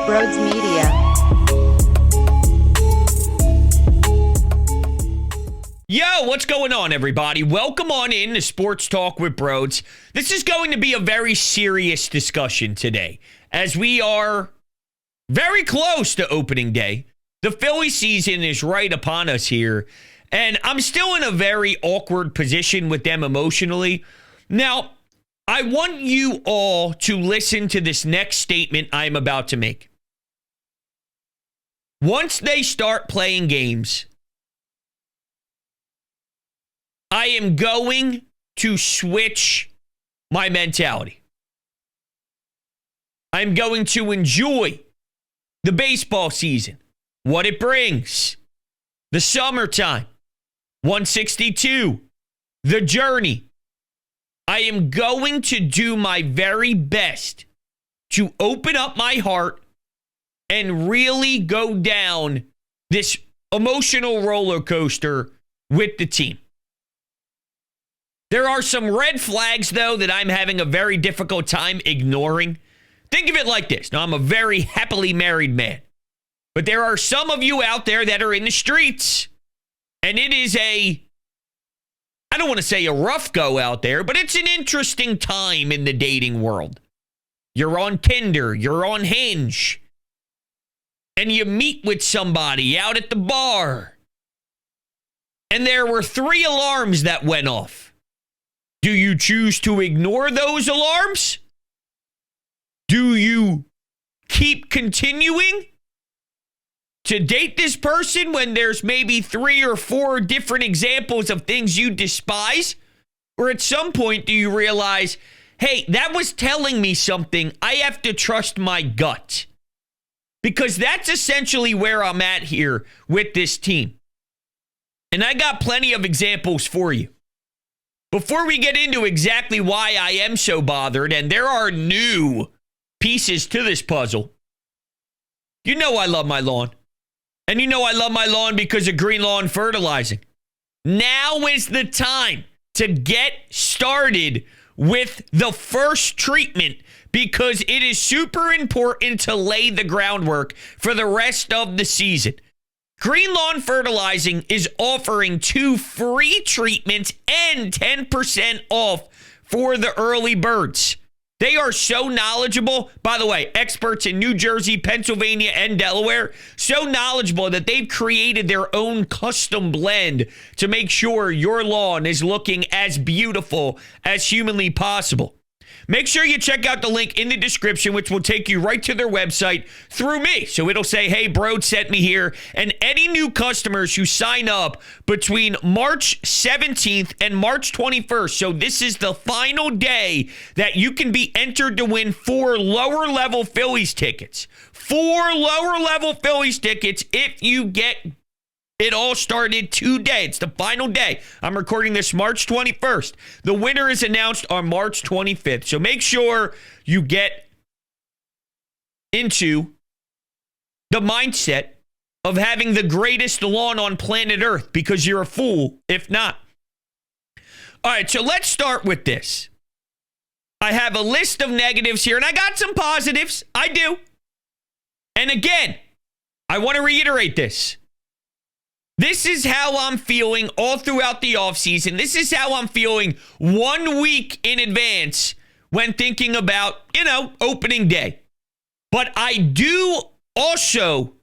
Brodes Media. Yo, what's going on, everybody? Welcome on in to Sports Talk with Brodes. This is going to be a very serious discussion today, as we are very close to opening day. The Philly season is right upon us here, and I'm still in a very awkward position with them emotionally. Now, I want you all to listen to this next statement I'm about to make. Once they start playing games, I am going to switch my mentality. I'm going to enjoy the baseball season, what it brings, the summertime, 162, the journey. I am going to do my very best to open up my heart and really go down this emotional roller coaster with the team. There are some red flags, though, that I'm having a very difficult time ignoring. Think of it like this. Now, I'm a very happily married man, but there are some of you out there that are in the streets, and it is I don't want to say a rough go out there, but it's an interesting time in the dating world. You're on Tinder, you're on Hinge, and you meet with somebody out at the bar, and there were 3 alarms that went off. Do you choose to ignore those alarms? Do you keep continuing to date this person when there's maybe 3 or 4 different examples of things you despise? Or at some point, do you realize, hey, that was telling me something. I have to trust my gut. Because that's essentially where I'm at here with this team. And I got plenty of examples for you. Before we get into exactly why I am so bothered, and there are new pieces to this puzzle, you know I love my lawn. And you know I love my lawn because of Green Lawn Fertilizing. Now is the time to get started with the first treatment because it is super important to lay the groundwork for the rest of the season. Green Lawn Fertilizing is offering 2 free treatments and 10% off for the early birds. They are so knowledgeable. By the way, experts in New Jersey, Pennsylvania, and Delaware, so knowledgeable that they've created their own custom blend to make sure your lawn is looking as beautiful as humanly possible. Make sure you check out the link in the description, which will take you right to their website through me. So it'll say, hey, Brodes sent me here. And any new customers who sign up between March 17th and March 21st, so this is the final day that you can be entered to win 4 lower-level Phillies tickets. 4 lower-level Phillies tickets if you get it all started today. It's the final day. I'm recording this March 21st. The winner is announced on March 25th. So make sure you get into the mindset of having the greatest lawn on planet Earth because you're a fool if not. All right, so let's start with this. I have a list of negatives here, and I got some positives. I do. And again, I want to reiterate this. This is how I'm feeling all throughout the offseason. This is how I'm feeling 1 week in advance when thinking about, opening day. But I do also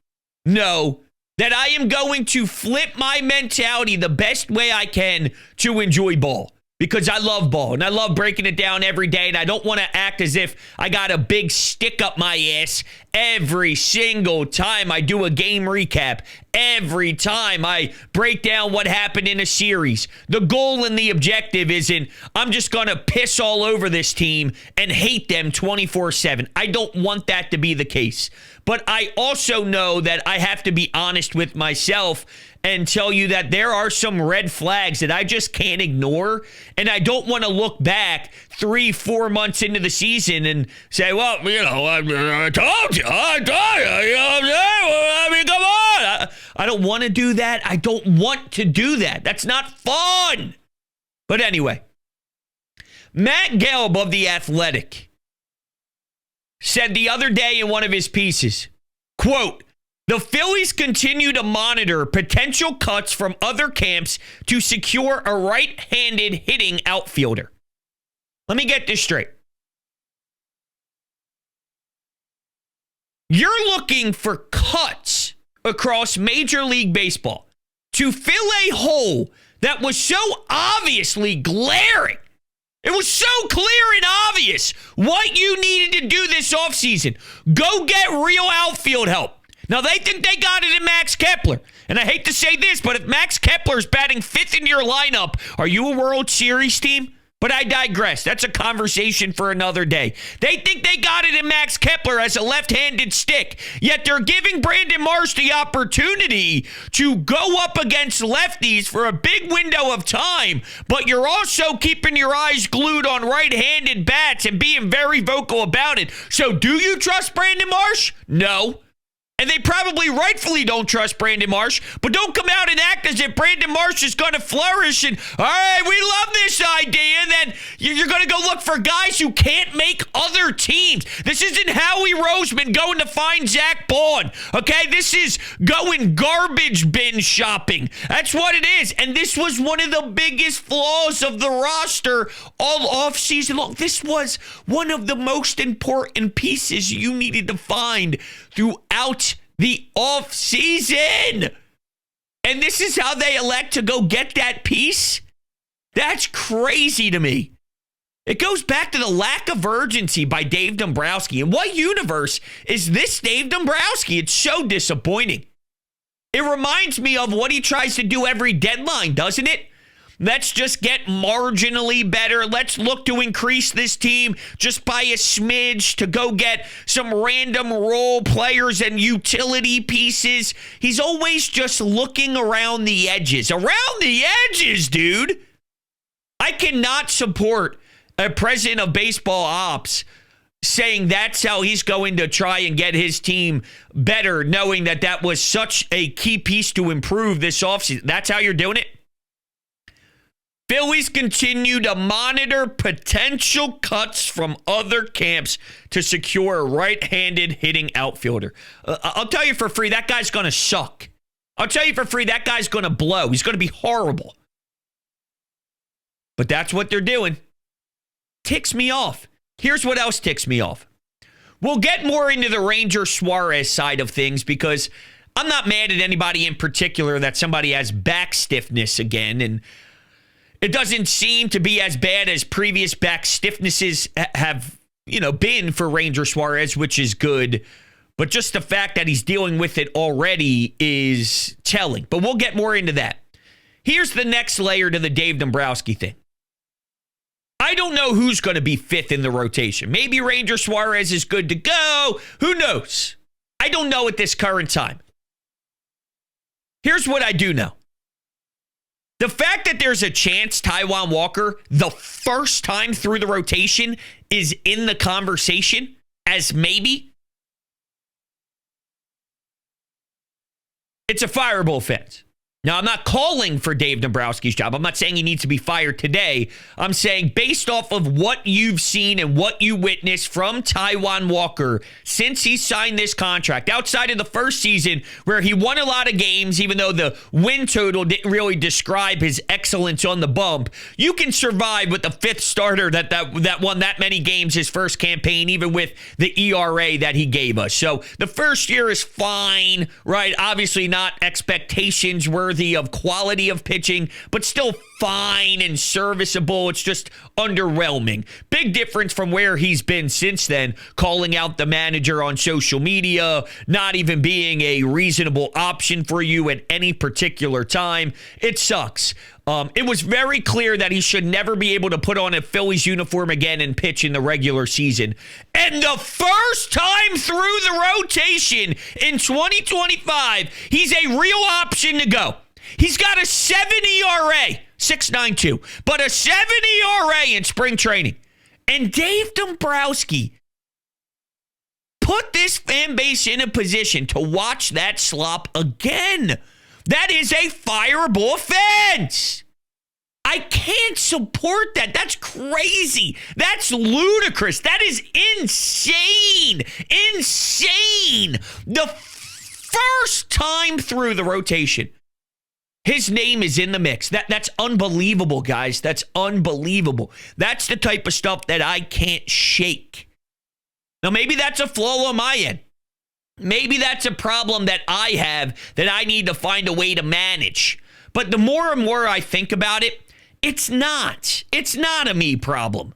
know that I am going to flip my mentality the best way I can to enjoy ball. Because I love ball, and I love breaking it down every day, and I don't want to act as if I got a big stick up my ass every single time I do a game recap, every time I break down what happened in a series. The goal and the objective isn't, I'm just going to piss all over this team and hate them 24/7. I don't want that to be the case. But I also know that I have to be honest with myself and tell you that there are some red flags that I just can't ignore. And I don't want to look back 3-4 months into the season and say, well, I told you, I mean, come on. I don't want to do that. I don't want to do that. That's not fun. But anyway, Matt Gelb of The Athletic said the other day in one of his pieces, Quote, the Phillies continue to monitor potential cuts from other camps to secure a right-handed hitting outfielder. Let me get this straight. You're looking for cuts across Major League Baseball to fill a hole that was so obviously glaring. It was so clear and obvious what you needed to do this offseason. Go get real outfield help. Now, they think they got it in Max Kepler. And I hate to say this, but if Max Kepler's batting fifth in your lineup, are you a World Series team? But I digress. That's a conversation for another day. They think they got it in Max Kepler as a left-handed stick, yet they're giving Brandon Marsh the opportunity to go up against lefties for a big window of time, but you're also keeping your eyes glued on right-handed bats and being very vocal about it. So do you trust Brandon Marsh? No. And they probably rightfully don't trust Brandon Marsh, but don't come out and act as if Brandon Marsh is going to flourish and, all right, we love this idea, and then you're going to go look for guys who can't make other teams. This isn't Howie Roseman going to find Zach Bourne, okay? This is going garbage bin shopping. That's what it is, and this was one of the biggest flaws of the roster all offseason long. This was one of the most important pieces you needed to find throughout the offseason. And this is how they elect to go get that piece? That's crazy to me. It goes back to the lack of urgency by Dave Dombrowski. In what universe is this Dave Dombrowski? It's so disappointing. It reminds me of what he tries to do every deadline, doesn't it? Let's just get marginally better. Let's look to increase this team just by a smidge to go get some random role players and utility pieces. He's always just looking around the edges. Around the edges, dude. I cannot support a president of baseball ops saying that's how he's going to try and get his team better, knowing that that was such a key piece to improve this offseason. That's how you're doing it? Phillies continue to monitor potential cuts from other camps to secure a right-handed hitting outfielder. I'll tell you for free, that guy's going to suck. I'll tell you for free, that guy's going to blow. He's going to be horrible. But that's what they're doing. Ticks me off. Here's what else ticks me off. We'll get more into the Ranger Suarez side of things because I'm not mad at anybody in particular that somebody has back stiffness again, and it doesn't seem to be as bad as previous back stiffnesses have, been for Ranger Suarez, which is good. But just the fact that he's dealing with it already is telling. But we'll get more into that. Here's the next layer to the Dave Dombrowski thing. I don't know who's going to be fifth in the rotation. Maybe Ranger Suarez is good to go. Who knows? I don't know at this current time. Here's what I do know. The fact that there's a chance Taijuan Walker, the first time through the rotation, is in the conversation as maybe, it's a fireable offense. Now, I'm not calling for Dave Dombrowski's job. I'm not saying he needs to be fired today. I'm saying based off of what you've seen and what you witnessed from Taijuan Walker since he signed this contract, outside of the first season where he won a lot of games, even though the win total didn't really describe his excellence on the bump, you can survive with the fifth starter that won that many games his first campaign, even with the ERA that he gave us. So the first year is fine, right? Obviously not expectations worthy of quality of pitching, but still fine and serviceable. It's just underwhelming. Big difference from where he's been since then, calling out the manager on social media, not even being a reasonable option for you at any particular time. It sucks. It was very clear that he should never be able to put on a Phillies uniform again and pitch in the regular season. And the first time through the rotation in 2025, he's a real option to go. He's got a 7 ERA, 6.92, but a 7 ERA in spring training. And Dave Dombrowski put this fan base in a position to watch that slop again. That is a fireable offense. I can't support that. That's crazy. That's ludicrous. That is insane. Insane. The first time through the rotation, his name is in the mix. That's unbelievable, guys. That's unbelievable. That's the type of stuff that I can't shake. Now, maybe that's a flaw on my end. Maybe that's a problem that I have that I need to find a way to manage. But the more and more I think about it, it's not. It's not a me problem.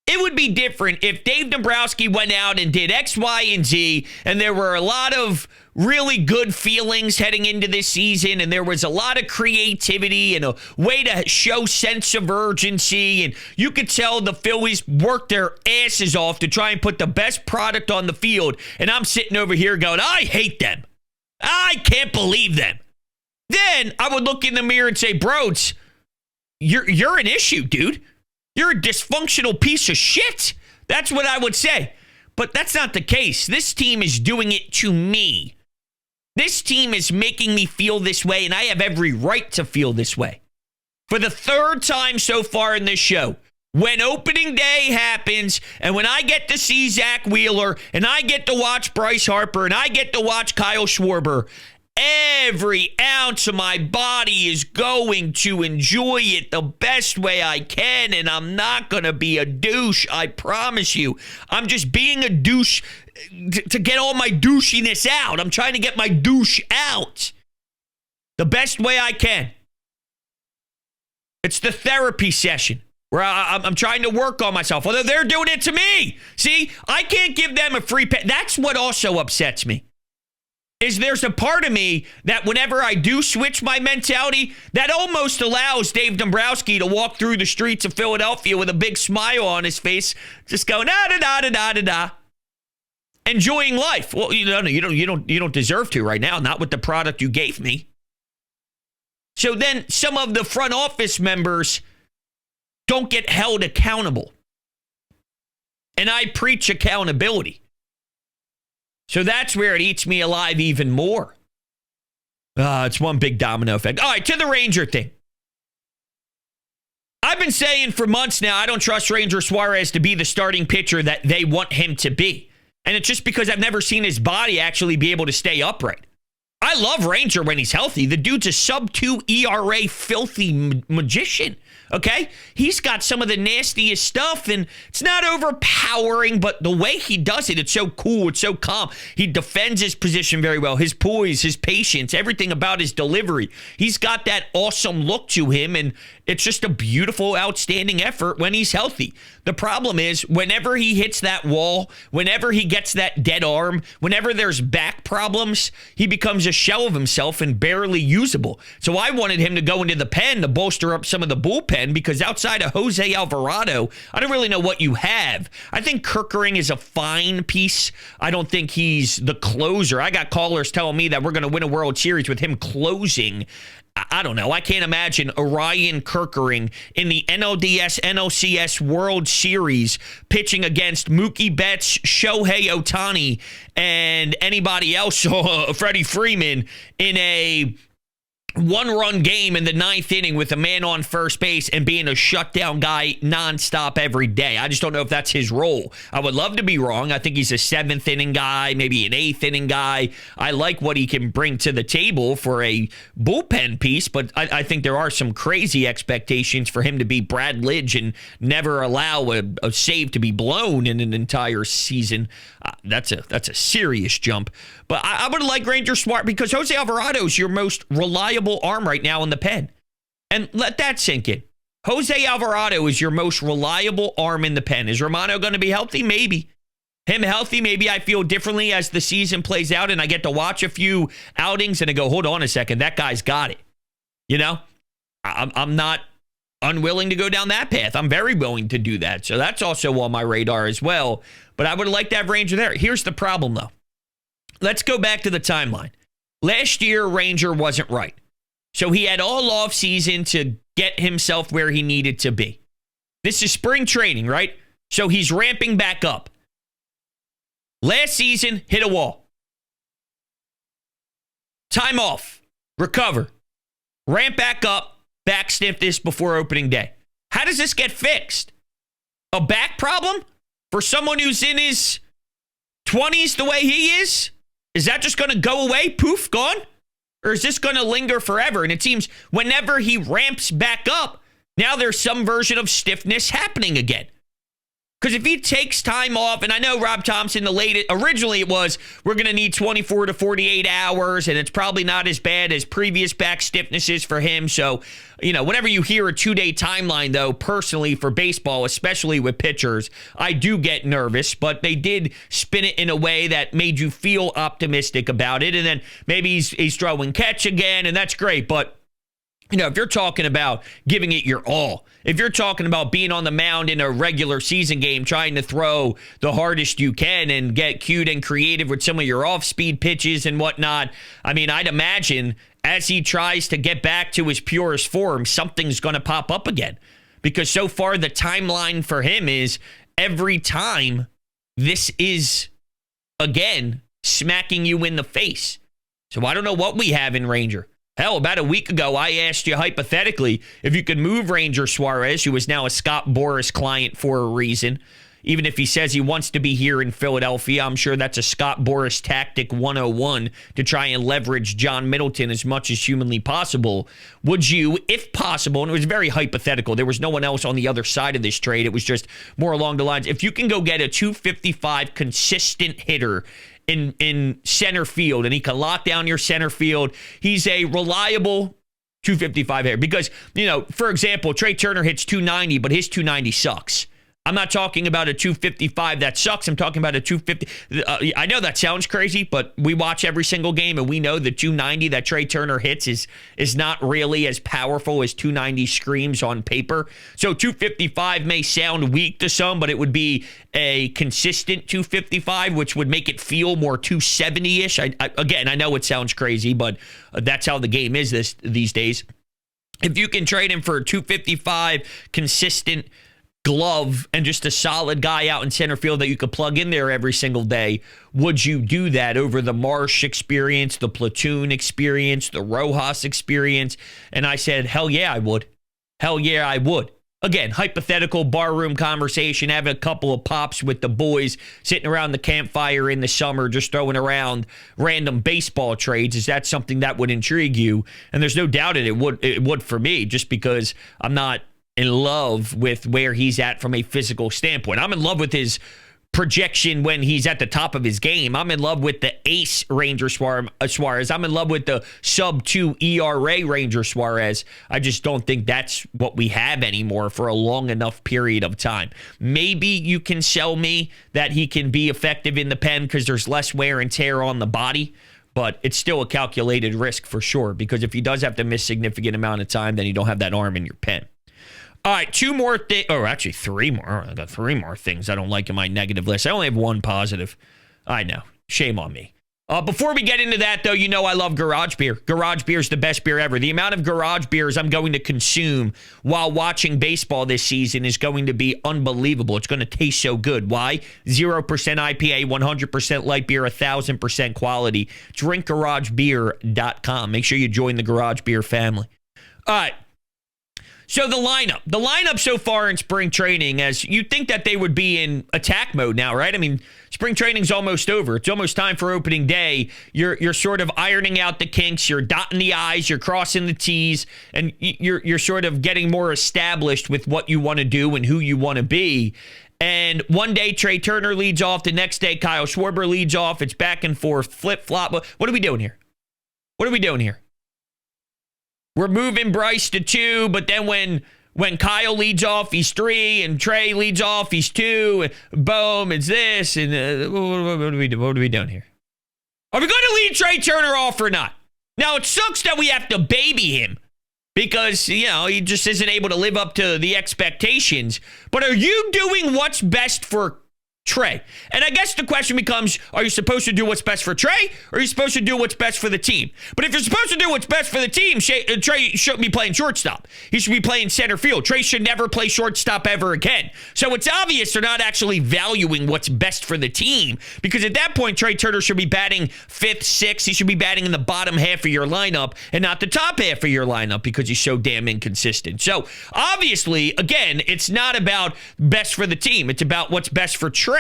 It would be different if Dave Dombrowski went out and did X, Y, and Z, and there were a lot of really good feelings heading into this season, and there was a lot of creativity and a way to show sense of urgency, and you could tell the Phillies worked their asses off to try and put the best product on the field, and I'm sitting over here going, I hate them. I can't believe them. Then I would look in the mirror and say, Brodes, you're an issue, dude. You're a dysfunctional piece of shit. That's what I would say. But that's not the case. This team is doing it to me. This team is making me feel this way, and I have every right to feel this way. For the third time so far in this show, when opening day happens, and when I get to see Zach Wheeler, and I get to watch Bryce Harper, and I get to watch Kyle Schwarber, every ounce of my body is going to enjoy it the best way I can, and I'm not going to be a douche, I promise you. I'm just being a douche to get all my douchiness out. I'm trying to get my douche out the best way I can. It's the therapy session where I'm trying to work on myself, although they're doing it to me. See, I can't give them a free pay. That's what also upsets me. Is there's a part of me that whenever I do switch my mentality, that almost allows Dave Dombrowski to walk through the streets of Philadelphia with a big smile on his face, just going da-da-da-da-da-da-da, enjoying life. Well, you don't deserve to right now, not with the product you gave me. So then some of the front office members don't get held accountable. And I preach accountability. So that's where it eats me alive even more. It's one big domino effect. All right, to the Ranger thing. I've been saying for months now, I don't trust Ranger Suarez to be the starting pitcher that they want him to be. And it's just because I've never seen his body actually be able to stay upright. I love Ranger when he's healthy. The dude's a sub-2 ERA filthy magician. Okay? He's got some of the nastiest stuff, and it's not overpowering, but the way he does it, it's so cool. It's so calm. He defends his position very well. His poise, his patience, everything about his delivery. He's got that awesome look to him, and it's just a beautiful, outstanding effort when he's healthy. The problem is, whenever he hits that wall, whenever he gets that dead arm, whenever there's back problems, he becomes a shell of himself and barely usable. So I wanted him to go into the pen to bolster up some of the bullpen, because outside of Jose Alvarado, I don't really know what you have. I think Kerkering is a fine piece. I don't think he's the closer. I got callers telling me that we're going to win a World Series with him closing. I don't know. I can't imagine Orion Kerkering in the NLDS, NLCS World Series pitching against Mookie Betts, Shohei Ohtani, and anybody else, Freddie Freeman, in a one-run game in the ninth inning with a man on first base and being a shutdown guy nonstop every day. I just don't know if that's his role. I would love to be wrong. I think he's a seventh inning guy, maybe an eighth inning guy. I like what he can bring to the table for a bullpen piece, but I think there are some crazy expectations for him to be Brad Lidge and never allow a save to be blown in an entire season. That's a serious jump. But I would like Ranger Suarez because Jose Alvarado is your most reliable arm right now in the pen. And let that sink in. Jose Alvarado is your most reliable arm in the pen. Is Romano going to be healthy? Maybe. Him healthy, maybe I feel differently as the season plays out and I get to watch a few outings and I go, hold on a second, that guy's got it. You know? I'm not unwilling to go down that path. I'm very willing to do that. So that's also on my radar as well. But I would like to have Ranger there. Here's the problem, though. Let's go back to the timeline. Last year, Ranger wasn't right. So he had all off season to get himself where he needed to be. This is spring training, right? So he's ramping back up. Last season, hit a wall. Time off. Recover. Ramp back up. Back sniff this before opening day. How does this get fixed? A back problem? For someone who's in his 20s the way he is? Is that just going to go away? Poof, gone? Or is this going to linger forever? And it seems whenever he ramps back up, now there's some version of stiffness happening again. Because if he takes time off, and I know Rob Thompson, originally it was, we're going to need 24 to 48 hours, and it's probably not as bad as previous back stiffnesses for him. So, whenever you hear a 2-day timeline, though, personally for baseball, especially with pitchers, I do get nervous, but they did spin it in a way that made you feel optimistic about it. And then maybe he's throwing catch again, and that's great. But if you're talking about giving it your all, if you're talking about being on the mound in a regular season game, trying to throw the hardest you can and get cute and creative with some of your off-speed pitches and whatnot, I'd imagine as he tries to get back to his purest form, something's going to pop up again. Because so far, the timeline for him is every time this is, again, smacking you in the face. So I don't know what we have in Ranger. Hell, about a week ago, I asked you hypothetically if you could move Ranger Suarez, who is now a Scott Boras client for a reason. Even if he says he wants to be here in Philadelphia, I'm sure that's a Scott Boras tactic 101 to try and leverage John Middleton as much as humanly possible. Would you, if possible, and it was very hypothetical, there was no one else on the other side of this trade, it was just more along the lines, if you can go get a 255 consistent hitter in center field, and he can lock down your center field. He's a reliable 255 hitter. Because, for example, Trey Turner hits 290, but his 290 sucks. I'm not talking about a 255 that sucks. I'm talking about a 250. I know that sounds crazy, but we watch every single game, and we know the 290 that Trey Turner hits is not really as powerful as 290 screams on paper. So 255 may sound weak to some, but it would be a consistent 255, which would make it feel more 270-ish. Again, I know it sounds crazy, but that's how the game is these days. If you can trade him for a 255 consistent glove and just a solid guy out in center field that you could plug in there every single day, would you do that over the Marsh experience, the Platoon experience, the Rojas experience? And I said, hell yeah, I would. Hell yeah, I would. Again, hypothetical barroom conversation, having a couple of pops with the boys, sitting around the campfire in the summer, just throwing around random baseball trades. Is that something that would intrigue you? And there's no doubt it would for me, just because I'm not in love with where he's at from a physical standpoint. I'm in love with his projection when he's at the top of his game. I'm in love with the ace Ranger Suarez. I'm in love with the sub-2 ERA Ranger Suarez. I just don't think that's what we have anymore for a long enough period of time. Maybe you can sell me that he can be effective in the pen because there's less wear and tear on the body, but it's still a calculated risk for sure, because if he does have to miss significant amount of time, then you don't have that arm in your pen. All right, two more things, or actually three more. I got three more things I don't like in my negative list. I only have one positive. I know. Shame on me. Before we get into that, though, I love garage beer. Garage beer is the best beer ever. The amount of garage beers I'm going to consume while watching baseball this season is going to be unbelievable. It's going to taste so good. Why? 0% IPA, 100% light beer, 1,000% quality. DrinkGarageBeer.com. Make sure you join the garage beer family. All right. So the lineup so far in spring training, as you'd think that they would be in attack mode now, right? Spring training's almost over. It's almost time for opening day. You're sort of ironing out the kinks. You're dotting the I's. You're crossing the T's, and you're sort of getting more established with what you want to do and who you want to be. And one day Trey Turner leads off. The next day Kyle Schwarber leads off. It's back and forth, flip flop. What are we doing here? We're moving Bryce to 2, but then when Kyle leads off, he's 3, and Trey leads off, he's 2. And boom, it's this. And what are we doing here? Are we going to lead Trey Turner off or not? Now, it sucks that we have to baby him because, he just isn't able to live up to the expectations. But are you doing what's best for Trey? And I guess the question becomes, are you supposed to do what's best for Trey, or are you supposed to do what's best for the team? But if you're supposed to do what's best for the team, Trey shouldn't be playing shortstop. He should be playing center field. Trey should never play shortstop ever again. So it's obvious they're not actually valuing what's best for the team, because at that point, Trey Turner should be batting 5th, 6th. He should be batting in the bottom half of your lineup and not the top half of your lineup, because he's so damn inconsistent. So obviously, again, it's not about best for the team. It's about what's best for Trey.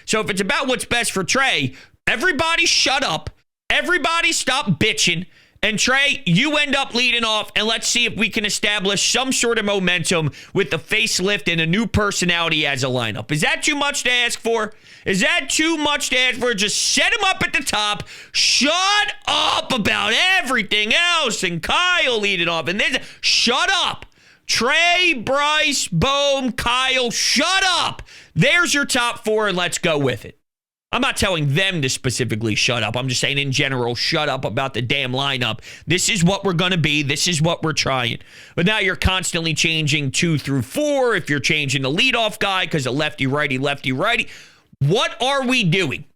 So if it's about what's best for Trey, Everybody shut up. Everybody stop bitching. And Trey, you end up leading off, and let's see if we can establish some sort of momentum with the facelift and a new personality as a lineup. Is that too much to ask for? Is that too much to ask for? Just set him up at the top. Shut up about everything else. And Kyle leading off. And then shut up. Trey, Bryce, Bohm, Kyle, shut up. There's your top four, and let's go with it. I'm not telling them to specifically shut up. I'm just saying in general, shut up about the damn lineup. This is what we're going to be. This is what we're trying. But now you're constantly changing 2 through 4. If you're changing the leadoff guy because of lefty, righty. What are we doing?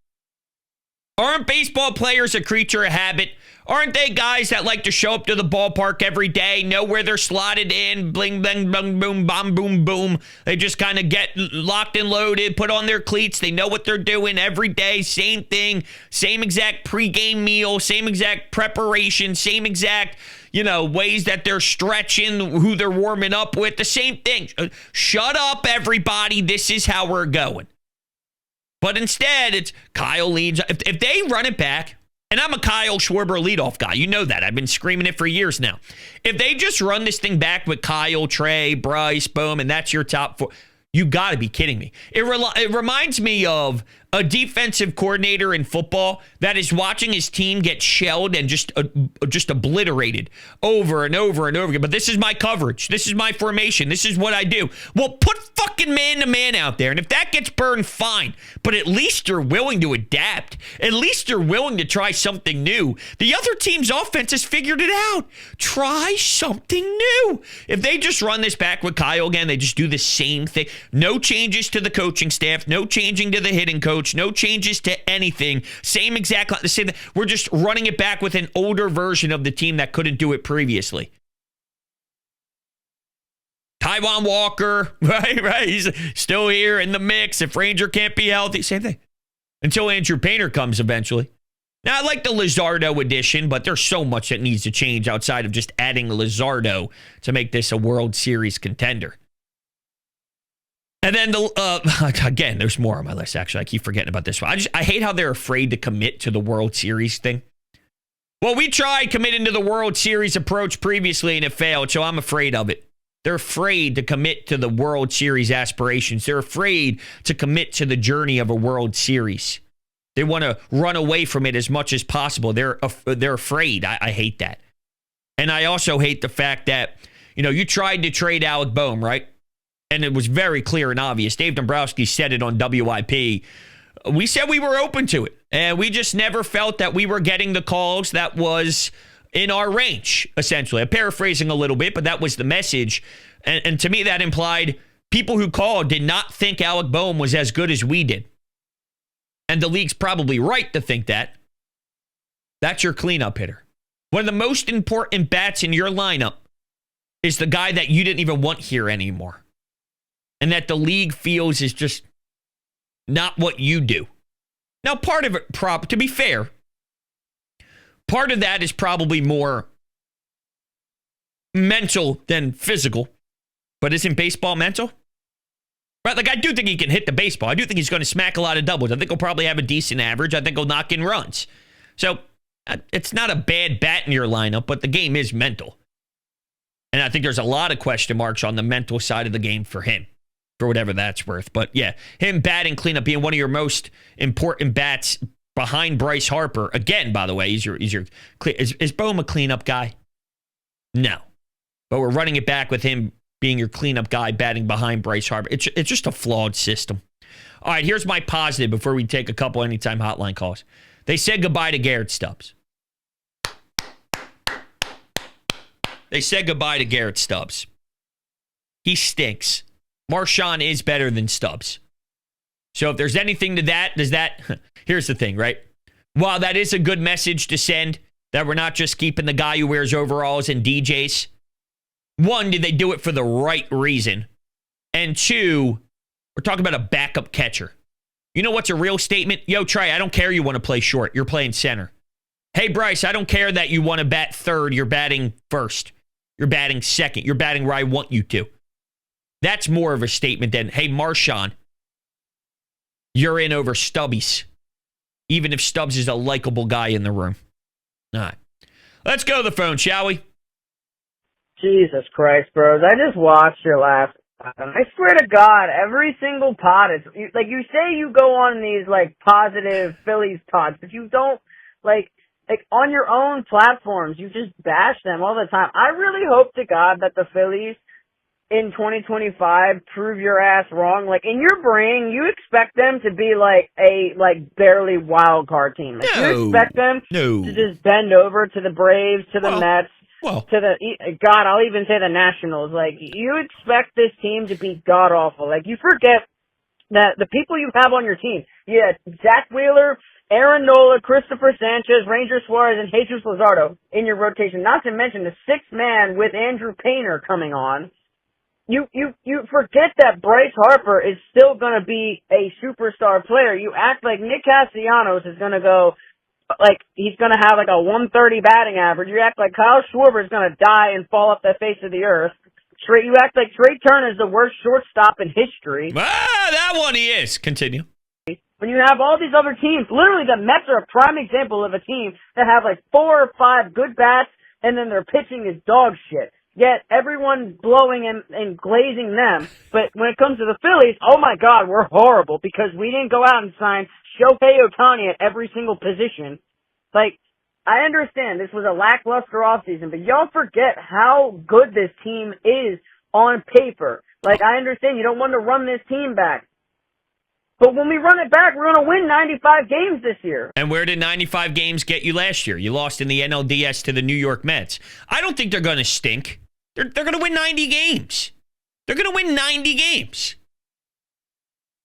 Aren't baseball players a creature of habit? Aren't they guys that like to show up to the ballpark every day, know where they're slotted in, bling, bling, bling, boom, bam, boom, boom. They just kind of get locked and loaded, put on their cleats. They know what they're doing every day. Same thing, same exact pregame meal, same exact preparation, same exact, ways that they're stretching, who they're warming up with, the same thing. Shut up, everybody. This is how we're going. But instead, it's Kyle leads. If they run it back, and I'm a Kyle Schwarber leadoff guy. You know that. I've been screaming it for years now. If they just run this thing back with Kyle, Trey, Bryce, Bohm, and that's your top four, you got to be kidding me. It reminds me of a defensive coordinator in football that is watching his team get shelled and just obliterated over and over and over again. But this is my coverage. This is my formation. This is what I do. Well, put fucking man-to-man out there. And if that gets burned, fine. But at least you're willing to adapt. At least you're willing to try something new. The other team's offense has figured it out. Try something new. If they just run this back with Kyle again, they just do the same thing. No changes to the coaching staff. No changing to the hitting coach. No changes to anything. Same exact, the same. We're just running it back with an older version of the team that couldn't do it previously. Taijuan Walker, right? He's still here in the mix. If Ranger can't be healthy, same thing. Until Andrew Painter comes eventually. Now, I like the Luzardo addition, but there's so much that needs to change outside of just adding Luzardo to make this a World Series contender. And then, again, there's more on my list, actually. I keep forgetting about this one. I hate how they're afraid to commit to the World Series thing. Well, we tried committing to the World Series approach previously, and it failed, so I'm afraid of it. They're afraid to commit to the World Series aspirations. They're afraid to commit to the journey of a World Series. They want to run away from it as much as possible. They're afraid. I hate that. And I also hate the fact that, you tried to trade Alec Bohm, right? And it was very clear and obvious. Dave Dombrowski said it on WIP. We said we were open to it. And we just never felt that we were getting the calls that was in our range, essentially. I'm paraphrasing a little bit, but that was the message. And to me, that implied people who called did not think Alec Bohm was as good as we did. And the league's probably right to think that. That's your cleanup hitter. One of the most important bats in your lineup is the guy that you didn't even want here anymore. And that the league feels is just not what you do. Now, part of it, to be fair, part of that is probably more mental than physical. But isn't baseball mental? Right? Like, I do think he can hit the baseball. I do think he's going to smack a lot of doubles. I think he'll probably have a decent average. I think he'll knock in runs. So, it's not a bad bat in your lineup, but the game is mental. And I think there's a lot of question marks on the mental side of the game for him. For whatever that's worth. But yeah, him batting cleanup, being one of your most important bats behind Bryce Harper. Again, by the way, is Bohm a cleanup guy? No. But we're running it back with him being your cleanup guy, batting behind Bryce Harper. It's just a flawed system. All right, here's my positive before we take a couple anytime hotline calls. They said goodbye to Garrett Stubbs. They said goodbye to Garrett Stubbs. He stinks. Marshawn is better than Stubbs. So if there's anything to that, here's the thing, right? While that is a good message to send, that we're not just keeping the guy who wears overalls and DJs. One, did they do it for the right reason? And two, we're talking about a backup catcher. You know what's a real statement? Yo, Trey, I don't care you want to play short. You're playing center. Hey, Bryce, I don't care that you want to bat third. You're batting first. You're batting second. You're batting where I want you to. That's more of a statement than, hey, Marshawn, you're in over Stubbies. even if Stubbs is a likable guy in the room. All right. Let's go to the phone, shall we? Jesus Christ, bros. I just watched your last pod, and I swear to God, every single pod is, like, you say you go on these, like, positive Phillies pods, but you don't, like, on your own platforms, you just bash them all the time. I really hope to God that the Phillies in 2025 prove your ass wrong. Like, in your brain, you expect them to be like a barely wild card team. Like, you expect them to just bend over to the Braves, to the Mets, to the God, I'll even say the Nationals. Like, you expect this team to be god awful. Like, you forget that the people you have on your team, Zach Wheeler, Aaron Nola, Christopher Sanchez, Ranger Suarez, and Jesus Luzardo in your rotation. Not to mention the sixth man with Andrew Painter coming on. You forget that Bryce Harper is still going to be a superstar player. You act like Nick Castellanos is going to go, like, he's going to have like a 130 batting average. You act like Kyle Schwarber is going to die and fall off the face of the earth. You act like Trey Turner is the worst shortstop in history. That one he is. Continue. When you have all these other teams, literally the Mets are a prime example of a team that have like 4 or 5 good bats, and then their pitching is dog shit. Yet everyone's blowing and glazing them. But when it comes to the Phillies, oh my God, we're horrible because we didn't go out and sign Shohei Ohtani at every single position. Like, I understand this was a lackluster offseason, but y'all forget how good this team is on paper. Like, I understand you don't want to run this team back. But when we run it back, we're going to win 95 games this year. And where did 95 games get you last year? You lost in the NLDS to the New York Mets. I don't think they're going to stink. They're going to win 90 games. They're going to win 90 games.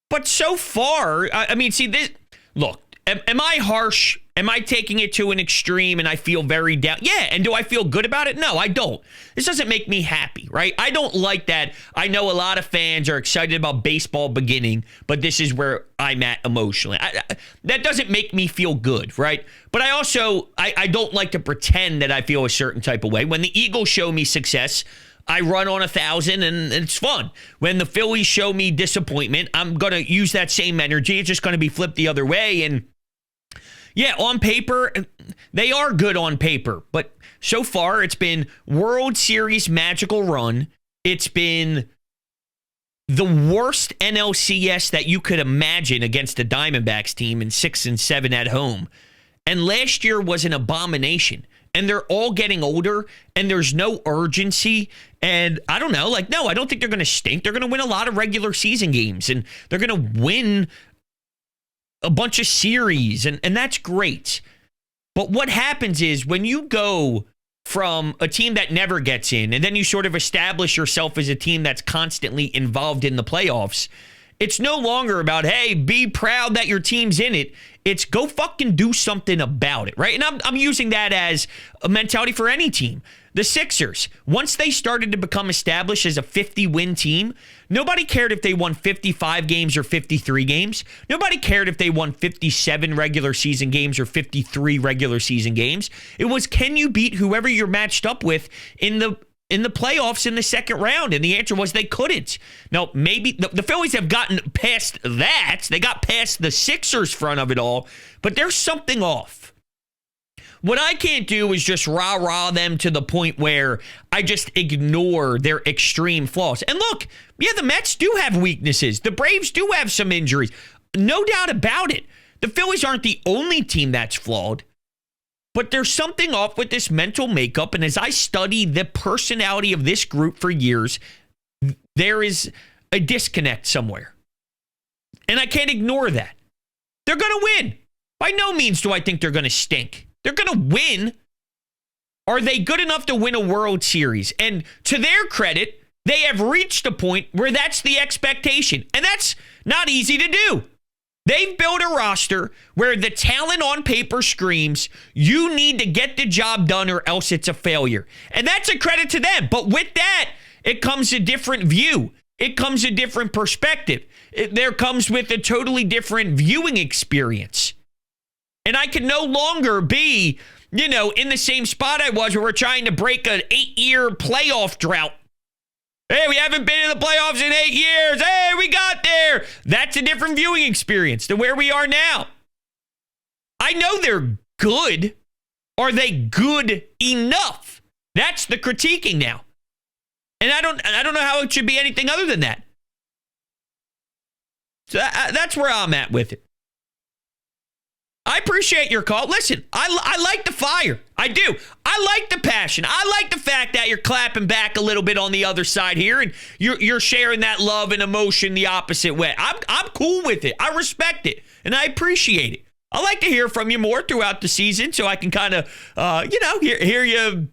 But so far, I mean, see, this. Look, am I harsh? Am I taking it to an extreme and I feel very down? Yeah, and do I feel good about it? No, I don't. This doesn't make me happy, right? I don't like that. I know a lot of fans are excited about baseball beginning, but this is where I'm at emotionally. That doesn't make me feel good, right? But I also, I don't like to pretend that I feel a certain type of way. When the Eagles show me success, I run on 1,000 and it's fun. When the Phillies show me disappointment, I'm going to use that same energy. It's just going to be flipped the other way. And yeah, on paper, they are good on paper. But so far, it's been World Series magical run. It's been the worst NLCS that you could imagine against a Diamondbacks team in 6 and 7 at home. And last year was an abomination. And they're all getting older, and there's no urgency. And I don't know, like, no, I don't think they're going to stink. They're going to win a lot of regular season games, and they're going to win a bunch of series, and that's great. But what happens is when you go from a team that never gets in, and then you sort of establish yourself as a team that's constantly involved in the playoffs, it's no longer about, hey, be proud that your team's in it. It's go fucking do something about it, right? And I'm using that as a mentality for any team. The Sixers, once they started to become established as a 50-win team, nobody cared if they won 55 games or 53 games. Nobody cared if they won 57 regular season games or 53 regular season games. It was, can you beat whoever you're matched up with in the playoffs in the second round? And the answer was they couldn't. Now, maybe the Phillies have gotten past that. They got past the Sixers front of it all, but there's something off. What I can't do is just rah-rah them to the point where I just ignore their extreme flaws. And look, yeah, the Mets do have weaknesses. The Braves do have some injuries. No doubt about it. The Phillies aren't the only team that's flawed. But there's something off with this mental makeup, and as I study the personality of this group for years, there is a disconnect somewhere. And I can't ignore that. They're going to win. By no means do I think they're going to stink. They're going to win. Are they good enough to win a World Series? And to their credit, they have reached a point where that's the expectation. And that's not easy to do. They've built a roster where the talent on paper screams, you need to get the job done or else it's a failure. And that's a credit to them. But with that, it comes a different view. It comes a different perspective. There comes with a totally different viewing experience. And I can no longer be, in the same spot I was where we're trying to break an 8-year playoff drought. Hey, we haven't been in the playoffs in 8 years. Hey, we got there. That's a different viewing experience than where we are now. I know they're good. Are they good enough? That's the critiquing now. And I don't know how it should be anything other than that. So that's where I'm at with it. I appreciate your call. Listen, I like the fire. I do. I like the passion. I like the fact that you're clapping back a little bit on the other side here, and you're sharing that love and emotion the opposite way. I'm cool with it. I respect it, and I appreciate it. I like to hear from you more throughout the season, so I can kind of, hear you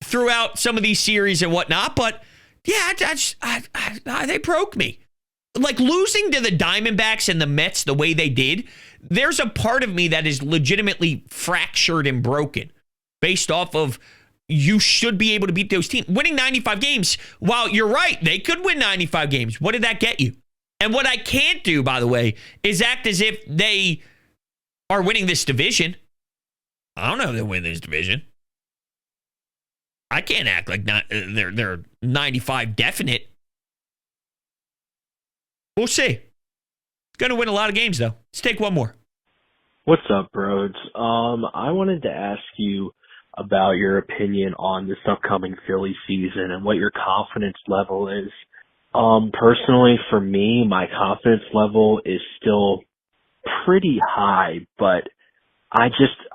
throughout some of these series and whatnot. But yeah, they broke me. Like losing to the Diamondbacks and the Mets the way they did, there's a part of me that is legitimately fractured and broken based off of you should be able to beat those teams. Winning 95 games, while you're right, they could win 95 games. What did that get you? And what I can't do, by the way, is act as if they are winning this division. I don't know if they win this division. I can't act like they're 95 definite. We'll see. Going to win a lot of games, though. Let's take one more. What's up, Brodes? I wanted to ask you about your opinion on this upcoming Philly season and what your confidence level is. Personally, for me, my confidence level is still pretty high, but I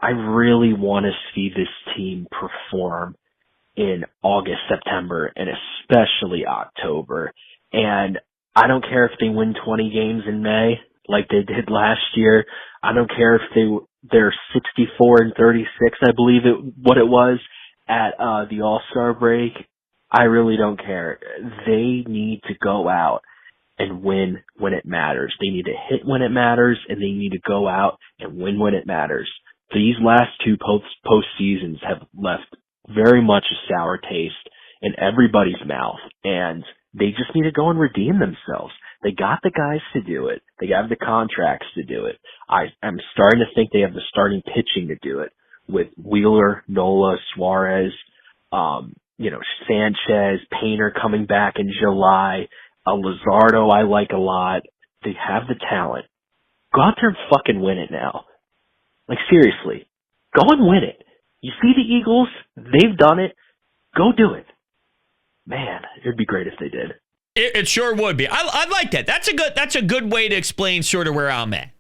really want to see this team perform in August, September, and especially October. And I don't care if they win 20 games in May like they did last year. I don't care if they're 64-36, I believe what it was at the All-Star break. I really don't care. They need to go out and win when it matters. They need to hit when it matters, and they need to go out and win when it matters. These last two postseasons have left very much a sour taste in everybody's mouth, and they just need to go and redeem themselves. They got the guys to do it. They have the contracts to do it. I'm starting to think they have the starting pitching to do it with Wheeler, Nola, Suarez, Sanchez, Painter coming back in July, Luzardo I like a lot. They have the talent. Go out there and fucking win it now. Like, seriously. Go and win it. You see the Eagles? They've done it. Go do it. Man, it'd be great if they did. It sure would be. I like that. That's a good way to explain sort of where I'm at.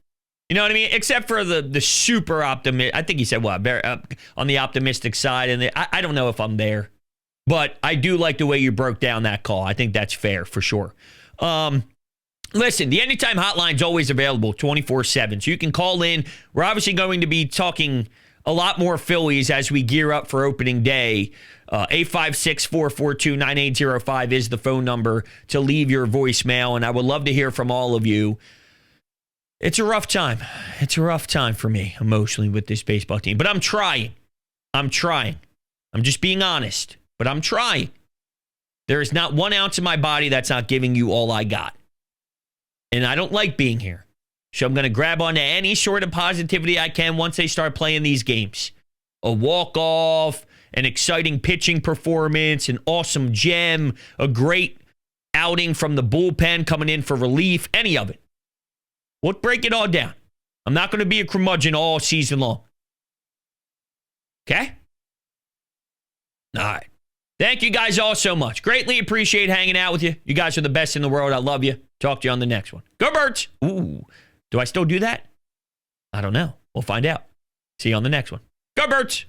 You know what I mean? Except for the super optimistic. I think he said what? On the optimistic side. And I don't know if I'm there. But I do like the way you broke down that call. I think that's fair for sure. Listen, the Anytime Hotline's always available 24/7. So you can call in. We're obviously going to be talking a lot more Phillies as we gear up for opening day. 856-442-9805 is the phone number to leave your voicemail, and I would love to hear from all of you. It's a rough time. It's a rough time for me emotionally with this baseball team, but I'm trying. I'm just being honest, but I'm trying. There is not 1 ounce of my body that's not giving you all I got, and I don't like being here. So I'm going to grab onto any sort of positivity I can once they start playing these games. A walk-off, an exciting pitching performance, an awesome gem, a great outing from the bullpen coming in for relief, any of it. We'll break it all down. I'm not going to be a curmudgeon all season long. Okay? All right. Thank you guys all so much. Greatly appreciate hanging out with you. You guys are the best in the world. I love you. Talk to you on the next one. Go Birds! Ooh. Do I still do that? I don't know. We'll find out. See you on the next one. Go Birds!